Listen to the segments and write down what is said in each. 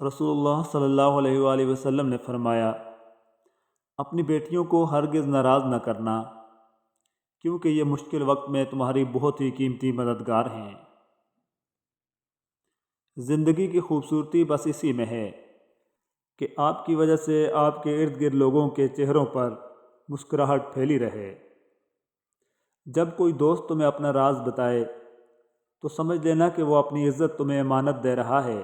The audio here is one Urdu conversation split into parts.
رسول اللہ صلی اللہ علیہ وآلہ وسلم نے فرمایا، اپنی بیٹیوں کو ہرگز ناراض نہ کرنا، کیونکہ یہ مشکل وقت میں تمہاری بہت ہی قیمتی مددگار ہیں۔ زندگی کی خوبصورتی بس اسی میں ہے کہ آپ کی وجہ سے آپ کے ارد گرد لوگوں کے چہروں پر مسکراہٹ پھیلی رہے۔ جب کوئی دوست تمہیں اپنا راز بتائے تو سمجھ لینا کہ وہ اپنی عزت تمہیں امانت دے رہا ہے،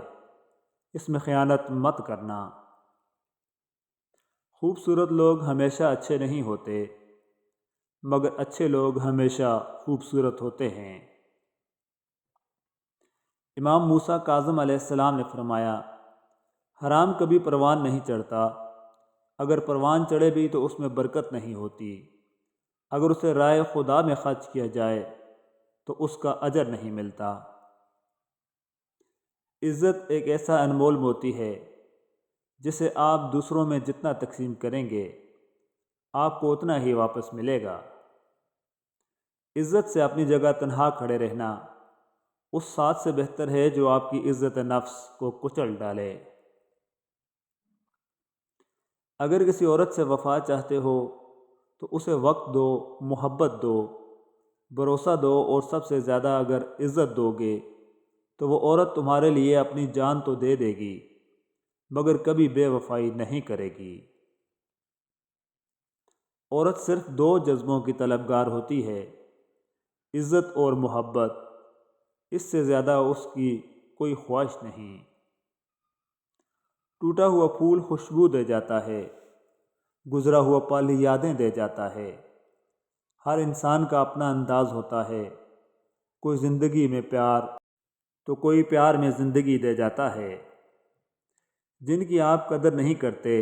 اس میں خیانت مت کرنا۔ خوبصورت لوگ ہمیشہ اچھے نہیں ہوتے، مگر اچھے لوگ ہمیشہ خوبصورت ہوتے ہیں۔ امام موسیٰ کاظم علیہ السلام نے فرمایا، حرام کبھی پروان نہیں چڑھتا، اگر پروان چڑھے بھی تو اس میں برکت نہیں ہوتی، اگر اسے رائے خدا میں خرچ کیا جائے تو اس کا اجر نہیں ملتا۔ عزت ایک ایسا انمول موتی ہے جسے آپ دوسروں میں جتنا تقسیم کریں گے آپ کو اتنا ہی واپس ملے گا۔ عزت سے اپنی جگہ تنہا کھڑے رہنا اس ساتھ سے بہتر ہے جو آپ کی عزت نفس کو کچل ڈالے۔ اگر کسی عورت سے وفا چاہتے ہو تو اسے وقت دو، محبت دو، بھروسہ دو، اور سب سے زیادہ اگر عزت دو گے تو وہ عورت تمہارے لیے اپنی جان تو دے دے گی مگر کبھی بے وفائی نہیں کرے گی۔ عورت صرف دو جذبوں کی طلبگار ہوتی ہے، عزت اور محبت، اس سے زیادہ اس کی کوئی خواہش نہیں۔ ٹوٹا ہوا پھول خوشبو دے جاتا ہے، گزرا ہوا پل یادیں دے جاتا ہے۔ ہر انسان کا اپنا انداز ہوتا ہے، کوئی زندگی میں پیار تو کوئی پیار میں زندگی دے جاتا ہے۔ جن کی آپ قدر نہیں کرتے،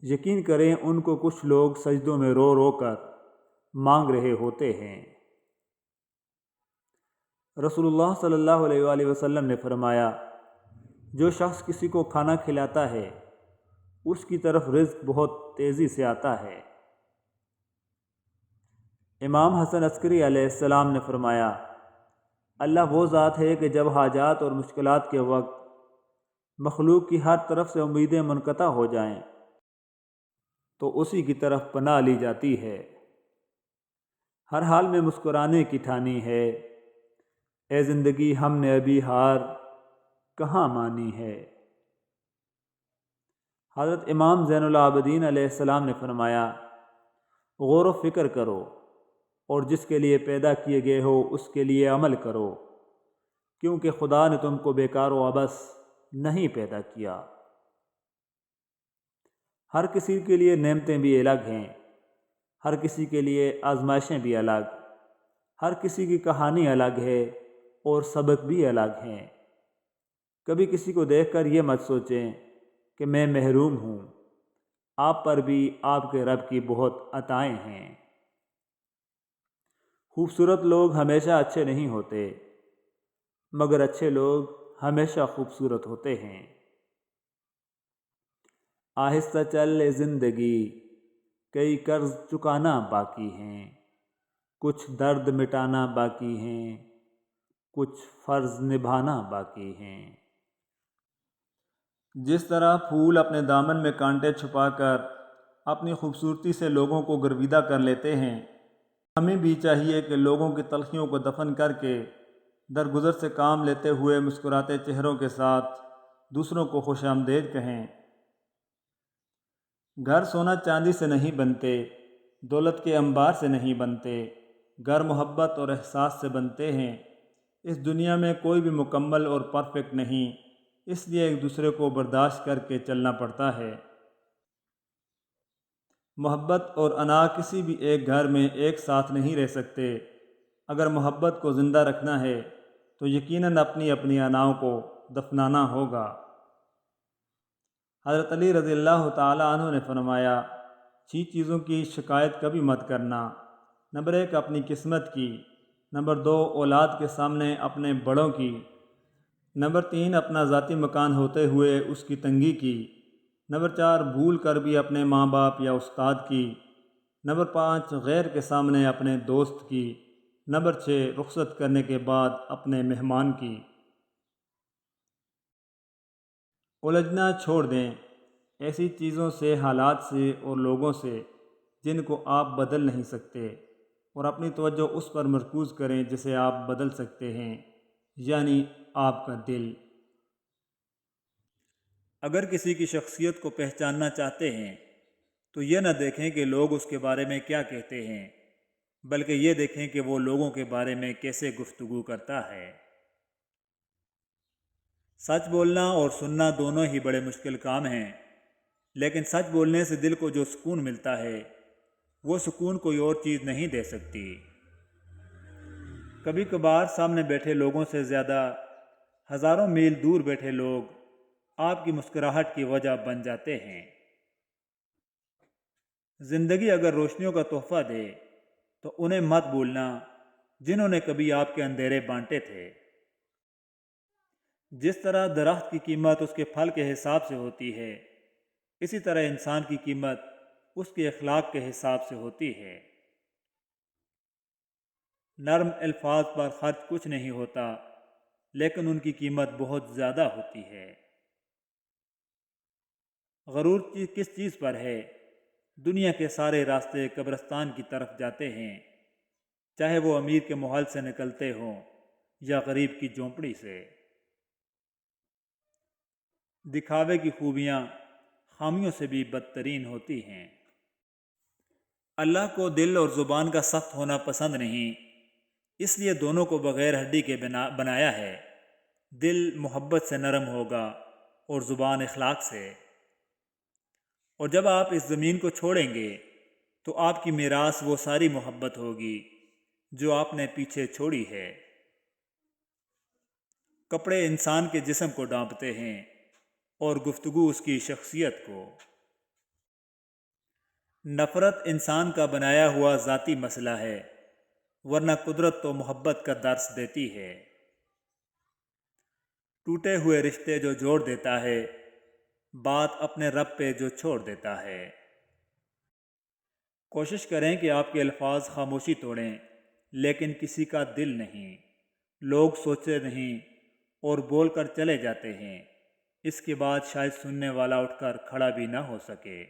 یقین کریں ان کو کچھ لوگ سجدوں میں رو رو کر مانگ رہے ہوتے ہیں۔ رسول اللہ صلی اللہ علیہ وآلہ وسلم نے فرمایا، جو شخص کسی کو کھانا کھلاتا ہے اس کی طرف رزق بہت تیزی سے آتا ہے۔ امام حسن عسکری علیہ السلام نے فرمایا، اللہ وہ ذات ہے کہ جب حاجات اور مشکلات کے وقت مخلوق کی ہر طرف سے امیدیں منقطع ہو جائیں تو اسی کی طرف پناہ لی جاتی ہے۔ ہر حال میں مسکرانے کی ٹھانی ہے، اے زندگی ہم نے ابھی ہار کہاں مانی ہے۔ حضرت امام زین العابدین علیہ السلام نے فرمایا، غور و فکر کرو اور جس کے لیے پیدا کیے گئے ہو اس کے لیے عمل کرو، کیونکہ خدا نے تم کو بیکار و عبث نہیں پیدا کیا۔ ہر کسی کے لیے نعمتیں بھی الگ ہیں، ہر کسی کے لیے آزمائشیں بھی الگ، ہر کسی کی کہانی الگ ہے اور سبق بھی الگ ہیں۔ کبھی کسی کو دیکھ کر یہ مت سوچیں کہ میں محروم ہوں، آپ پر بھی آپ کے رب کی بہت عطائیں ہیں۔ خوبصورت لوگ ہمیشہ اچھے نہیں ہوتے، مگر اچھے لوگ ہمیشہ خوبصورت ہوتے ہیں۔ آہستہ چل اے زندگی، کئی قرض چکانا باقی ہیں، کچھ درد مٹانا باقی ہیں، کچھ فرض نبھانا باقی ہیں۔ جس طرح پھول اپنے دامن میں کانٹے چھپا کر اپنی خوبصورتی سے لوگوں کو گرویدہ کر لیتے ہیں، ہمیں بھی چاہیے کہ لوگوں کی تلخیوں کو دفن کر کے درگزر سے کام لیتے ہوئے مسکراتے چہروں کے ساتھ دوسروں کو خوش آمدید کہیں۔ گھر سونا چاندی سے نہیں بنتے، دولت کے انبار سے نہیں بنتے، گھر محبت اور احساس سے بنتے ہیں۔ اس دنیا میں کوئی بھی مکمل اور پرفیکٹ نہیں، اس لیے ایک دوسرے کو برداشت کر کے چلنا پڑتا ہے۔ محبت اور انا کسی بھی ایک گھر میں ایک ساتھ نہیں رہ سکتے۔ اگر محبت کو زندہ رکھنا ہے تو یقیناً اپنی اپنی اناؤں کو دفنانا ہوگا۔ حضرت علی رضی اللہ تعالیٰ عنہ نے فرمایا، چیزوں کی شکایت کبھی مت کرنا۔ نمبر 1 اپنی قسمت کی، نمبر 2 اولاد کے سامنے اپنے بڑوں کی، نمبر 3 اپنا ذاتی مکان ہوتے ہوئے اس کی تنگی کی، نمبر 4 بھول کر بھی اپنے ماں باپ یا استاد کی، نمبر 5 غیر کے سامنے اپنے دوست کی، نمبر 6 رخصت کرنے کے بعد اپنے مہمان کی۔ الجھنا چھوڑ دیں ایسی چیزوں سے، حالات سے اور لوگوں سے جن کو آپ بدل نہیں سکتے، اور اپنی توجہ اس پر مرکوز کریں جسے آپ بدل سکتے ہیں، یعنی آپ کا دل۔ اگر کسی کی شخصیت کو پہچاننا چاہتے ہیں تو یہ نہ دیکھیں کہ لوگ اس کے بارے میں کیا کہتے ہیں، بلکہ یہ دیکھیں کہ وہ لوگوں کے بارے میں کیسے گفتگو کرتا ہے۔ سچ بولنا اور سننا دونوں ہی بڑے مشکل کام ہیں، لیکن سچ بولنے سے دل کو جو سکون ملتا ہے وہ سکون کوئی اور چیز نہیں دے سکتی۔ کبھی کبھار سامنے بیٹھے لوگوں سے زیادہ ہزاروں میل دور بیٹھے لوگ آپ کی مسکراہٹ کی وجہ بن جاتے ہیں۔ زندگی اگر روشنیوں کا تحفہ دے تو انہیں مت بھولنا جنہوں نے کبھی آپ کے اندھیرے بانٹے تھے۔ جس طرح درخت کی قیمت اس کے پھل کے حساب سے ہوتی ہے، اسی طرح انسان کی قیمت اس کے اخلاق کے حساب سے ہوتی ہے۔ نرم الفاظ پر خرچ کچھ نہیں ہوتا، لیکن ان کی قیمت بہت زیادہ ہوتی ہے۔ غرور کس چیز پر ہے؟ دنیا کے سارے راستے قبرستان کی طرف جاتے ہیں، چاہے وہ امیر کے محل سے نکلتے ہوں یا غریب کی جھونپڑی سے۔ دکھاوے کی خوبیاں خامیوں سے بھی بدترین ہوتی ہیں۔ اللہ کو دل اور زبان کا سخت ہونا پسند نہیں، اس لیے دونوں کو بغیر ہڈی کے بنایا ہے۔ دل محبت سے نرم ہوگا اور زبان اخلاق سے۔ اور جب آپ اس زمین کو چھوڑیں گے تو آپ کی میراث وہ ساری محبت ہوگی جو آپ نے پیچھے چھوڑی ہے۔ کپڑے انسان کے جسم کو ڈھانپتے ہیں اور گفتگو اس کی شخصیت کو۔ نفرت انسان کا بنایا ہوا ذاتی مسئلہ ہے، ورنہ قدرت تو محبت کا درس دیتی ہے۔ ٹوٹے ہوئے رشتے جو جوڑ دیتا ہے، بات اپنے رب پہ جو چھوڑ دیتا ہے۔ کوشش کریں کہ آپ کے الفاظ خاموشی توڑیں، لیکن کسی کا دل نہیں۔ لوگ سوچتے نہیں اور بول کر چلے جاتے ہیں، اس کے بعد شاید سننے والا اٹھ کر کھڑا بھی نہ ہو سکے۔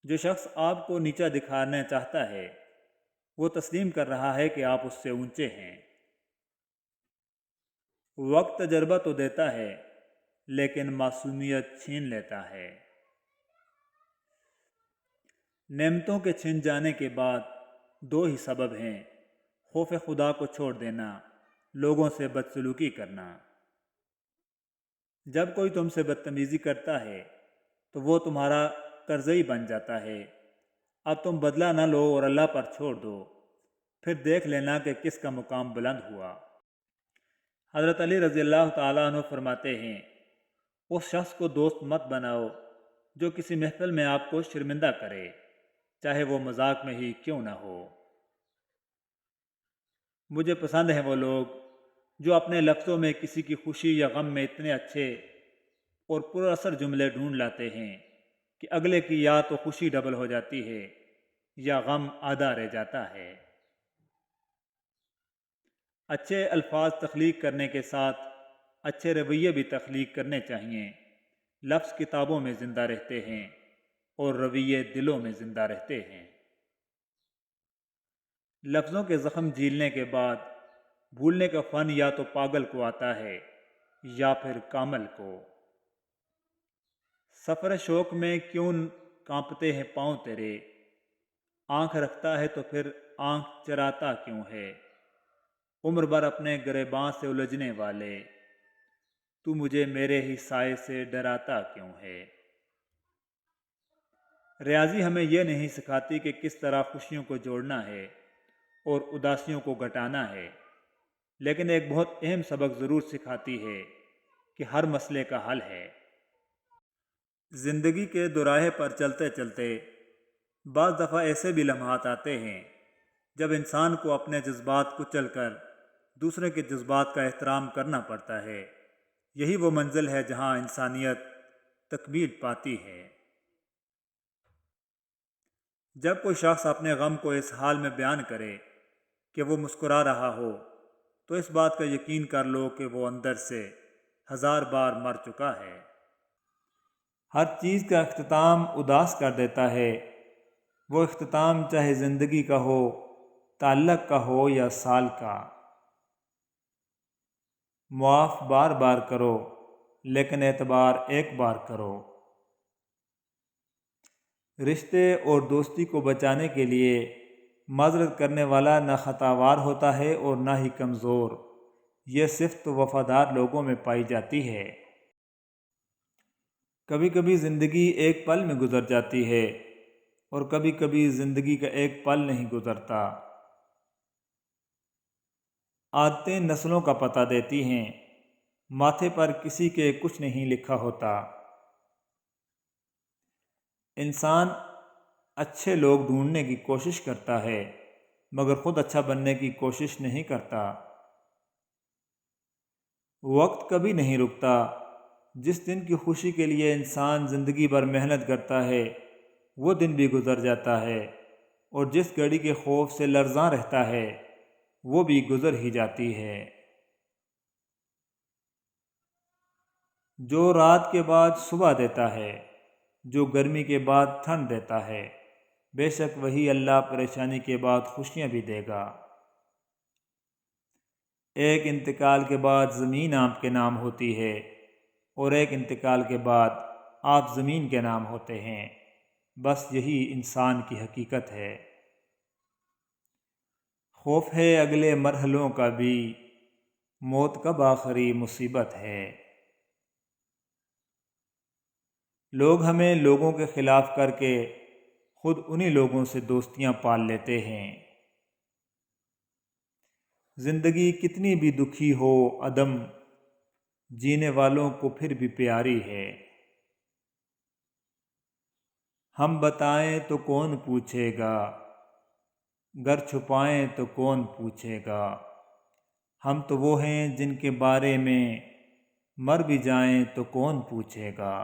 جو شخص آپ کو نیچا دکھانا چاہتا ہے وہ تسلیم کر رہا ہے کہ آپ اس سے اونچے ہیں۔ وقت تجربہ تو دیتا ہے، لیکن معصومیت چھین لیتا ہے۔ نعمتوں کے چھن جانے کے بعد دو ہی سبب ہیں: خوف خدا کو چھوڑ دینا، لوگوں سے بدسلوکی کرنا۔ جب کوئی تم سے بدتمیزی کرتا ہے تو وہ تمہارا قرضئی بن جاتا ہے۔ اب تم بدلہ نہ لو اور اللہ پر چھوڑ دو، پھر دیکھ لینا کہ کس کا مقام بلند ہوا۔ حضرت علی رضی اللہ تعالیٰ عنہ فرماتے ہیں، اس شخص کو دوست مت بناؤ جو کسی محفل میں آپ کو شرمندہ کرے، چاہے وہ مذاق میں ہی کیوں نہ ہو۔ مجھے پسند ہیں وہ لوگ جو اپنے لفظوں میں کسی کی خوشی یا غم میں اتنے اچھے اور پر اثر جملے ڈھونڈ لاتے ہیں کہ اگلے کی یا تو خوشی ڈبل ہو جاتی ہے یا غم آدھا رہ جاتا ہے۔ اچھے الفاظ تخلیق کرنے کے ساتھ اچھے رویے بھی تخلیق کرنے چاہیے۔ لفظ کتابوں میں زندہ رہتے ہیں اور رویے دلوں میں زندہ رہتے ہیں۔ لفظوں کے زخم جھیلنے کے بعد بھولنے کا فن یا تو پاگل کو آتا ہے یا پھر کامل کو۔ سفر شوق میں کیوں کانپتے ہیں پاؤں تیرے، آنکھ رکھتا ہے تو پھر آنکھ چراتا کیوں ہے۔ عمر بھر اپنے گریباں سے الجھنے والے، تو مجھے میرے ہی سائے سے ڈراتا کیوں ہے۔ ریاضی ہمیں یہ نہیں سکھاتی کہ کس طرح خوشیوں کو جوڑنا ہے اور اداسیوں کو گھٹانا ہے، لیکن ایک بہت اہم سبق ضرور سکھاتی ہے کہ ہر مسئلے کا حل ہے۔ زندگی کے دوراہے پر چلتے چلتے بعض دفعہ ایسے بھی لمحات آتے ہیں جب انسان کو اپنے جذبات کو چل کر دوسرے کے جذبات کا احترام کرنا پڑتا ہے۔ یہی وہ منزل ہے جہاں انسانیت تکمیل پاتی ہے۔ جب کوئی شخص اپنے غم کو اس حال میں بیان کرے کہ وہ مسکرا رہا ہو تو اس بات کا یقین کر لو کہ وہ اندر سے 1000 بار مر چکا ہے۔ ہر چیز کا اختتام اداس کر دیتا ہے، وہ اختتام چاہے زندگی کا ہو، تعلق کا ہو یا سال کا۔ معاف بار بار کرو لیکن اعتبار ایک بار کرو۔ رشتے اور دوستی کو بچانے کے لیے معذرت کرنے والا نہ خطاوار ہوتا ہے اور نہ ہی کمزور، یہ صفت وفادار لوگوں میں پائی جاتی ہے۔ کبھی کبھی زندگی ایک پل میں گزر جاتی ہے اور کبھی کبھی زندگی کا ایک پل نہیں گزرتا۔ عادتیں نسلوں کا پتہ دیتی ہیں، ماتھے پر کسی کے کچھ نہیں لکھا ہوتا۔ انسان اچھے لوگ ڈھونڈنے کی کوشش کرتا ہے مگر خود اچھا بننے کی کوشش نہیں کرتا۔ وقت کبھی نہیں رکتا، جس دن کی خوشی کے لیے انسان زندگی بھر محنت کرتا ہے وہ دن بھی گزر جاتا ہے، اور جس گھڑی کے خوف سے لرزاں رہتا ہے وہ بھی گزر ہی جاتی ہے۔ جو رات کے بعد صبح دیتا ہے، جو گرمی کے بعد ٹھنڈ دیتا ہے، بے شک وہی اللہ پریشانی کے بعد خوشیاں بھی دے گا۔ ایک انتقال کے بعد زمین آپ کے نام ہوتی ہے اور ایک انتقال کے بعد آپ زمین کے نام ہوتے ہیں، بس یہی انسان کی حقیقت ہے۔ خوف ہے اگلے مرحلوں کا بھی، موت کب آخری مصیبت ہے۔ لوگ ہمیں لوگوں کے خلاف کر کے خود انہی لوگوں سے دوستیاں پال لیتے ہیں۔ زندگی کتنی بھی دکھی ہو عدم، جینے والوں کو پھر بھی پیاری ہے۔ ہم بتائیں تو کون پوچھے گا، گر چھپائیں تو کون پوچھے گا۔ ہم تو وہ ہیں جن کے بارے میں مر بھی جائیں تو کون پوچھے گا۔